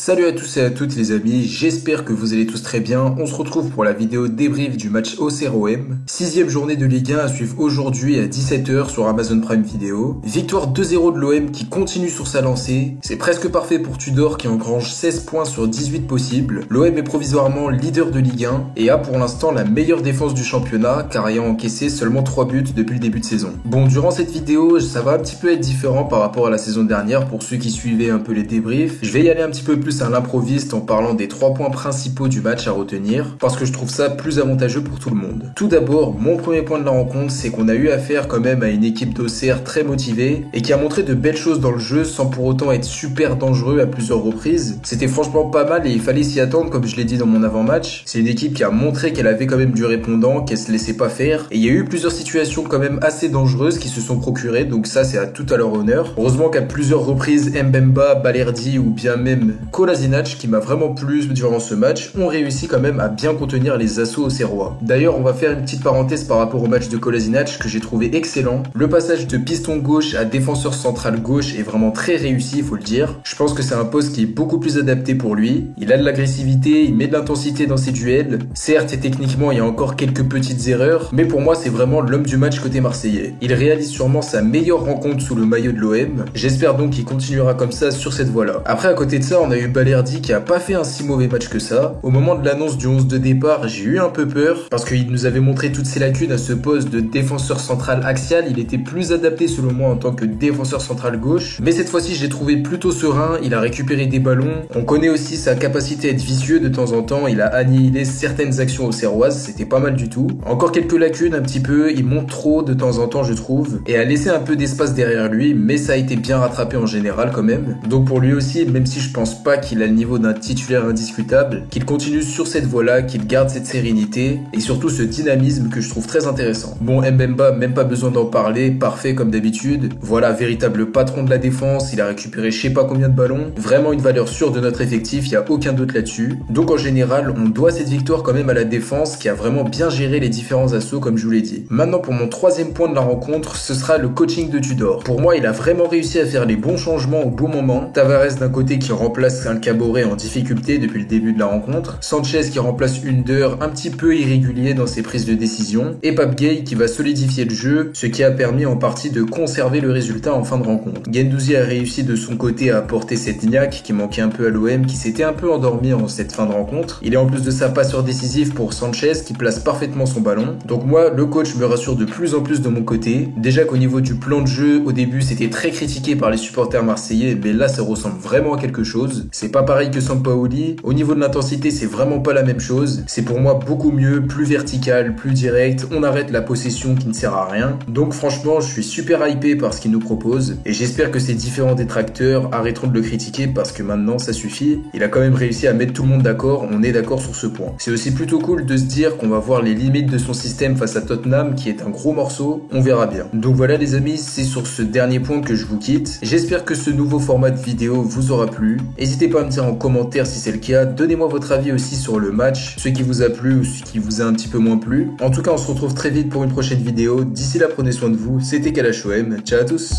Salut à tous et à toutes les amis, j'espère que vous allez tous très bien. On se retrouve pour la vidéo débrief du match Auxerre-OM. 6ème journée de Ligue 1 à suivre aujourd'hui à 17h sur Amazon Prime Video. Victoire 2-0 de l'OM qui continue sur sa lancée. C'est presque parfait pour Tudor qui engrange 16 points sur 18 possibles. L'OM est provisoirement leader de Ligue 1 et a pour l'instant la meilleure défense du championnat car ayant encaissé seulement 3 buts depuis le début de saison. Bon, durant cette vidéo, ça va un petit peu être différent par rapport à la saison dernière pour ceux qui suivaient un peu les débriefs. Je vais y aller un petit peu plus à l'improviste en parlant des 3 points principaux du match à retenir parce que je trouve ça plus avantageux pour tout le monde. Tout d'abord, mon premier point de la rencontre, c'est qu'on a eu affaire quand même à une équipe d'Auxerre très motivée et qui a montré de belles choses dans le jeu sans pour autant être super dangereux à plusieurs reprises. C'était franchement pas mal et il fallait s'y attendre comme je l'ai dit dans mon avant-match. C'est une équipe qui a montré qu'elle avait quand même du répondant, qu'elle se laissait pas faire et il y a eu plusieurs situations quand même assez dangereuses qui se sont procurées, donc ça c'est à tout à leur honneur. Heureusement qu'à plusieurs reprises Mbemba, Balerdi ou bien même Kolasinac, qui m'a vraiment plu durant ce match, ont réussi quand même à bien contenir les assauts auxerrois. D'ailleurs, on va faire une petite parenthèse par rapport au match de Kolasinac que j'ai trouvé excellent. Le passage de piston gauche à défenseur central gauche est vraiment très réussi, il faut le dire. Je pense que c'est un poste qui est beaucoup plus adapté pour lui. Il a de l'agressivité, il met de l'intensité dans ses duels. Certes, et techniquement, il y a encore quelques petites erreurs, mais pour moi, c'est vraiment l'homme du match côté marseillais. Il réalise sûrement sa meilleure rencontre sous le maillot de l'OM. J'espère donc qu'il continuera comme ça sur cette voie-là. Après, à côté de ça, on a eu Balerdi qui a pas fait un si mauvais match que ça. Au moment de l'annonce du 11 de départ, j'ai eu un peu peur parce qu'il nous avait montré toutes ses lacunes à ce poste de défenseur central axial. Il était plus adapté selon moi en tant que défenseur central gauche. Mais cette fois-ci, je l'ai trouvé plutôt serein. Il a récupéré des ballons. On connaît aussi sa capacité à être vicieux de temps en temps. Il a annihilé certaines actions auxerroises. C'était pas mal du tout. Encore quelques lacunes un petit peu. Il monte trop de temps en temps, je trouve. Et a laissé un peu d'espace derrière lui. Mais ça a été bien rattrapé en général quand même. Donc pour lui aussi, même si je pense pas qu'il a le niveau d'un titulaire indiscutable, qu'il continue sur cette voie-là, qu'il garde cette sérénité et surtout ce dynamisme que je trouve très intéressant. Bon, Mbemba, même pas besoin d'en parler, parfait comme d'habitude. Voilà, véritable patron de la défense, il a récupéré je sais pas combien de ballons, vraiment une valeur sûre de notre effectif, il y a aucun doute là-dessus. Donc en général, on doit cette victoire quand même à la défense qui a vraiment bien géré les différents assauts comme je vous l'ai dit. Maintenant pour mon troisième point de la rencontre, ce sera le coaching de Tudor. Pour moi, il a vraiment réussi à faire les bons changements au bon moment. Tavares d'un côté qui remplace un Caboret en difficulté depuis le début de la rencontre, Sanchez qui remplace Under un petit peu irrégulier dans ses prises de décision, et Pape Gueye qui va solidifier le jeu, ce qui a permis en partie de conserver le résultat en fin de rencontre. Guendouzi a réussi de son côté à apporter cette niaque qui manquait un peu à l'OM, qui s'était un peu endormi en cette fin de rencontre. Il est en plus de ça passeur décisif pour Sanchez qui place parfaitement son ballon. Donc moi, le coach me rassure de plus en plus de mon côté. Déjà qu'au niveau du plan de jeu, au début c'était très critiqué par les supporters marseillais, mais là ça ressemble vraiment à quelque chose. C'est pas pareil que Sampaoli. Au niveau de l'intensité, c'est vraiment pas la même chose. C'est pour moi beaucoup mieux, plus vertical, plus direct. On arrête la possession qui ne sert à rien. Donc franchement, je suis super hypé par ce qu'il nous propose et j'espère que ces différents détracteurs arrêteront de le critiquer parce que maintenant ça suffit. Il a quand même réussi à mettre tout le monde d'accord. On est d'accord sur ce point. C'est aussi plutôt cool de se dire qu'on va voir les limites de son système face à Tottenham qui est un gros morceau. On verra bien. Donc voilà les amis, c'est sur ce dernier point que je vous quitte. J'espère que ce nouveau format de vidéo vous aura plu. N'hésitez pas à me dire en commentaire si c'est le cas, donnez-moi votre avis aussi sur le match, ce qui vous a plu ou ce qui vous a un petit peu moins plu. En tout cas, on se retrouve très vite pour une prochaine vidéo. D'ici là, prenez soin de vous, c'était KLHOM, ciao à tous.